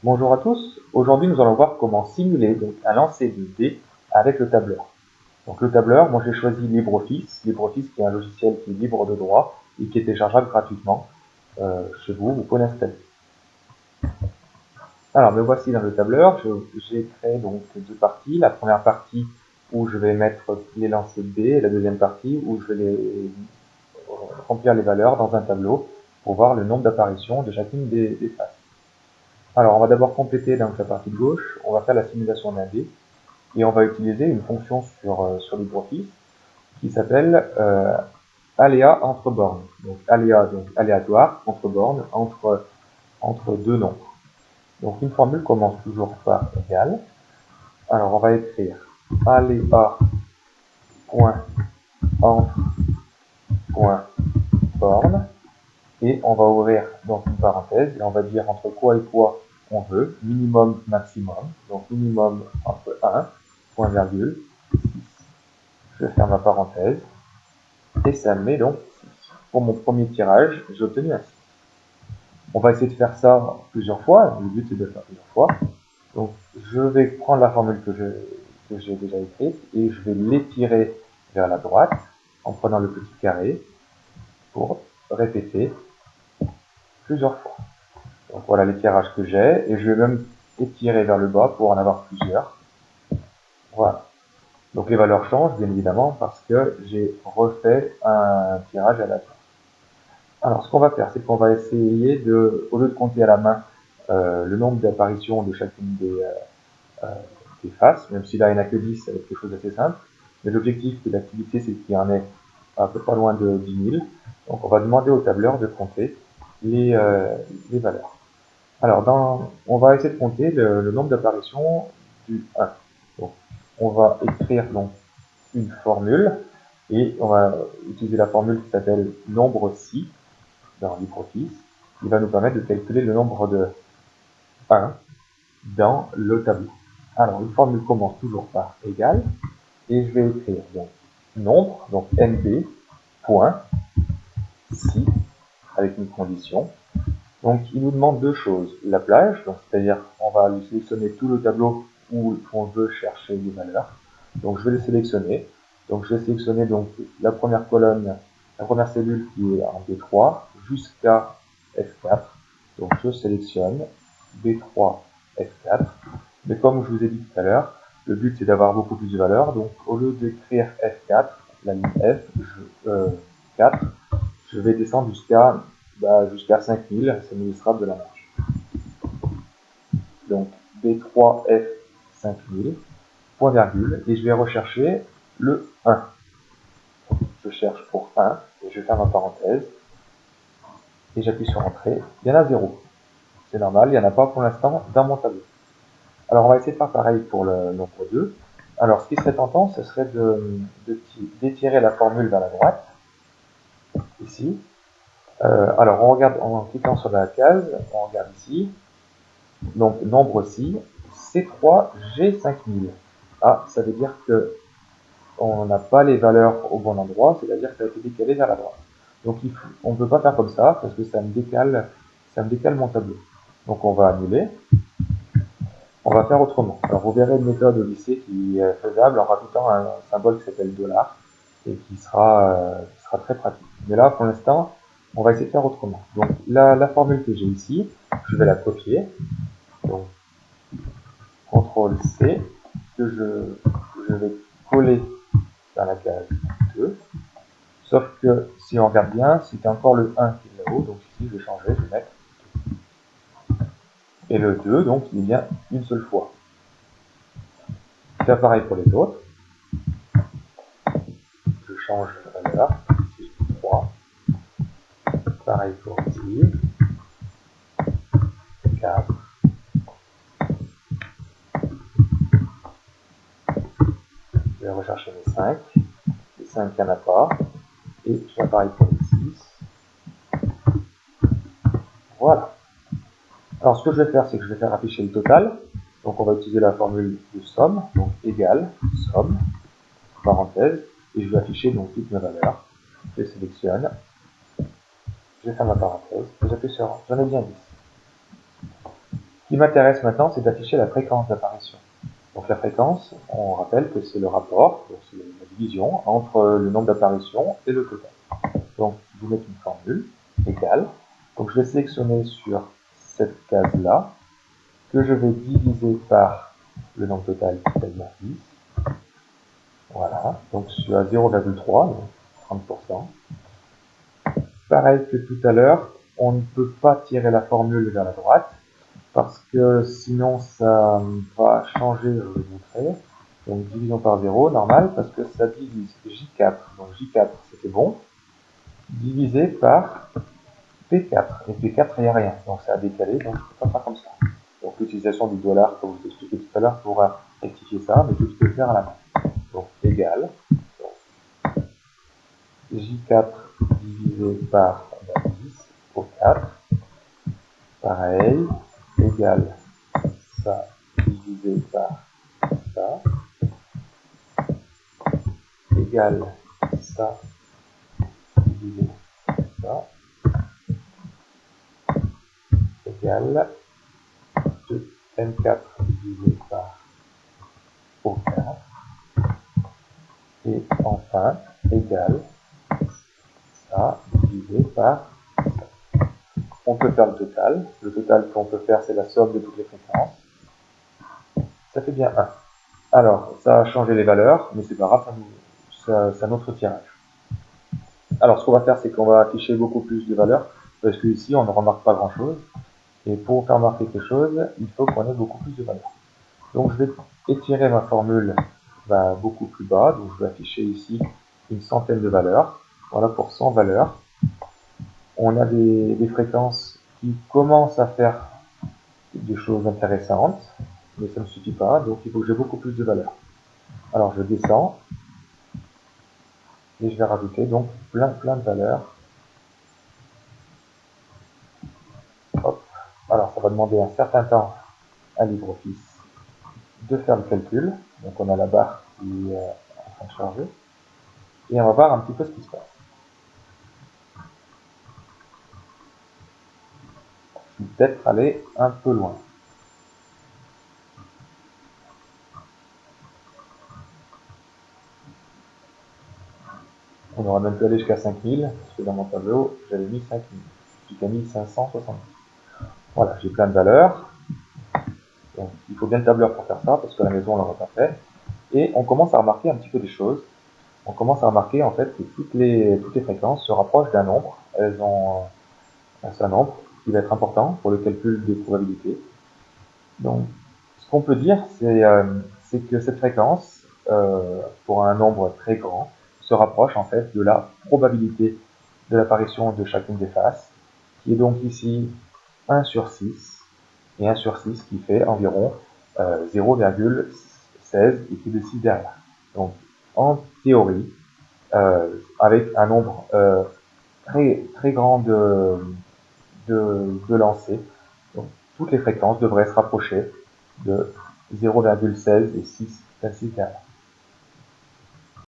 Bonjour à tous, aujourd'hui nous allons voir comment simuler un lancer de dés avec le tableur. Donc le tableur, moi j'ai choisi LibreOffice, LibreOffice qui est un logiciel qui est libre de droit et qui est téléchargeable gratuitement. Chez vous, vous pouvez l'installer. Alors me voici dans le tableur, j'ai créé donc deux parties. La première partie où je vais mettre les lancers de dés et la deuxième partie où je vais remplir les valeurs dans un tableau pour voir le nombre d'apparitions de chacune des faces. Alors on va d'abord compléter donc la partie de gauche, on va faire la simulation d'un dé et on va utiliser une fonction sur LibreOffice qui s'appelle aléa entre bornes. Donc aléa, donc aléatoire, entre bornes, entre deux nombres. Donc une formule commence toujours par égal. Alors on va écrire aléa point entre point borne et on va ouvrir donc une parenthèse et on va dire entre quoi et quoi on veut, minimum, maximum. Donc minimum entre 1, point virgule, 6. Je ferme ma parenthèse et ça me met donc 6. Pour mon premier tirage, j'ai obtenu un 6. On va essayer de faire ça plusieurs fois. Le but c'est de le faire plusieurs fois. Donc je vais prendre la formule que j'ai déjà écrite et je vais l'étirer vers la droite en prenant le petit carré pour répéter plusieurs fois. Donc voilà l'étirage que j'ai et je vais même étirer vers le bas pour en avoir plusieurs. Voilà. Donc les valeurs changent bien évidemment parce que j'ai refait un tirage aléatoire. Alors, ce qu'on va faire, c'est qu'on va essayer de, au lieu de compter à la main le nombre d'apparitions de chacune des faces, même si là il n'y en a que 10, ça va être quelque chose d'assez simple, mais l'objectif de l'activité, c'est qu'il y en ait un peu pas loin de 10 000. Donc, on va demander au tableur de compter les valeurs. Alors, on va essayer de compter le nombre d'apparitions du 1. Donc, on va écrire donc une formule et on va utiliser la formule qui s'appelle nombre si dans LibreOffice, qui va nous permettre de calculer le nombre de 1 dans le tableau. Alors, une formule commence toujours par égal, et je vais écrire donc nombre, donc NB, point, si, avec une condition. Donc, il nous demande deux choses. La plage, donc c'est-à-dire on va lui sélectionner tout le tableau où on veut chercher les valeurs. Donc, je vais les sélectionner. Donc, je vais sélectionner donc la première colonne, la première cellule qui est en B3 jusqu'à F4. Donc, je sélectionne B3, F4. Mais comme je vous ai dit tout à l'heure, le but c'est d'avoir beaucoup plus de valeurs. Donc, au lieu d'écrire F4, la ligne F, 4, je vais descendre jusqu'à 5000, ça nous laissera de la marge. Donc B3F 5000, point virgule, et je vais rechercher le 1. Je cherche pour 1, et je ferme ma parenthèse, et j'appuie sur Entrée, il y en a 0. C'est normal, il n'y en a pas pour l'instant dans mon tableau. Alors on va essayer de faire pareil pour le nombre 2. Alors ce qui serait tentant, ce serait d'étirer la formule vers la droite, ici. Alors on regarde en cliquant sur la case, on regarde ici, donc nombre si, C3G5000. Ah, ça veut dire que on n'a pas les valeurs au bon endroit, c'est-à-dire que ça a été décalé vers la droite. Donc on ne peut pas faire comme ça parce que ça me décale mon tableau. Donc on va annuler. On va faire autrement. Alors vous verrez une méthode au lycée qui est faisable en rajoutant un symbole qui s'appelle dollar et qui sera très pratique. Mais là, pour l'instant, on va essayer de faire autrement. Donc la formule que j'ai ici, je vais la copier. Donc CTRL C, que je vais coller dans la case 2. Sauf que si on regarde bien, c'était encore le 1 qui est là-haut, donc ici je vais changer, je vais mettre. Et le 2, donc il est bien une seule fois. C'est pareil pour les autres. Je change la valeur, ici 3. Pareil pour ici. 4. Je vais rechercher les 5. Les 5, il n'y en a pas. Et je fais pareil pour les 6. Voilà. Alors ce que je vais faire, c'est que je vais faire afficher le total. Donc on va utiliser la formule de somme, donc égal, somme, parenthèse, et je vais afficher donc toutes mes valeurs. Je sélectionne, je vais faire ma parenthèse, et j'appuie sur j'en ai bien 10. qui m'intéresse maintenant, c'est d'afficher la fréquence d'apparition. Donc la fréquence, on rappelle que c'est le rapport, c'est la division entre le nombre d'apparitions et le total. Donc je vais mettre une formule égale. Donc je vais sélectionner sur cette case-là, que je vais diviser par le nombre total qui est 10. Voilà, donc je suis à 0,3, donc 30%. Pareil que tout à l'heure, on ne peut pas tirer la formule vers la droite, parce que sinon ça va changer, je vais vous montrer. Donc division par 0, normal, parce que ça divise J4, donc J4 c'était bon, divisé par P4, et P4 il n'y a rien, donc ça a décalé, donc je ne peux pas faire comme ça. Donc l'utilisation du dollar, comme je vous ai expliqué tout à l'heure, pourra rectifier ça, mais je peux le faire à la main. Donc égal, J4 divisé par 10 au 4, pareil, égal ça divisé par ça, égale ça divisé par ça, égale 2m4 divisé par O4, et enfin égale ça divisé par ça. On peut faire le total. Le total qu'on peut faire, c'est la somme de toutes les fréquences. Ça fait bien 1. Alors, ça a changé les valeurs, mais c'est pas grave, c'est un autre tirage. Alors, ce qu'on va faire, c'est qu'on va afficher beaucoup plus de valeurs, parce que ici, on ne remarque pas grand-chose. Et pour faire marquer quelque chose, il faut qu'on ait beaucoup plus de valeurs. Donc, je vais étirer ma formule beaucoup plus bas. Donc, je vais afficher ici une centaine de valeurs. Voilà pour 100 valeurs. On a des fréquences qui commencent à faire des choses intéressantes, mais ça ne me suffit pas, donc il faut que j'ai beaucoup plus de valeurs. Alors, je descends. Et je vais rajouter donc plein de valeurs. Hop. Alors ça va demander un certain temps à LibreOffice de faire le calcul. Donc on a la barre qui est en train de charger. Et on va voir un petit peu ce qui se passe. Je vais peut-être aller un peu loin. On aura même pu aller jusqu'à 5000, parce que dans mon tableau, j'avais mis 5000, jusqu'à 1570. Voilà, j'ai plein de valeurs. Donc il faut bien le tableur pour faire ça, parce que à la maison on ne l'aura pas fait. Et on commence à remarquer un petit peu des choses. On commence à remarquer en fait que toutes les fréquences se rapprochent d'un nombre. Elles ont un nombre qui va être important pour le calcul des probabilités. Donc, ce qu'on peut dire, c'est que cette fréquence, pour un nombre très grand, se rapproche en fait de la probabilité de l'apparition de chacune des faces, qui est donc ici 1 sur 6, et 1 sur 6 qui fait environ 0,16 et qui est de 6 derrière. Donc, en théorie, avec un nombre très grand de lancers, donc toutes les fréquences devraient se rapprocher de 0,16 et 6 derrière.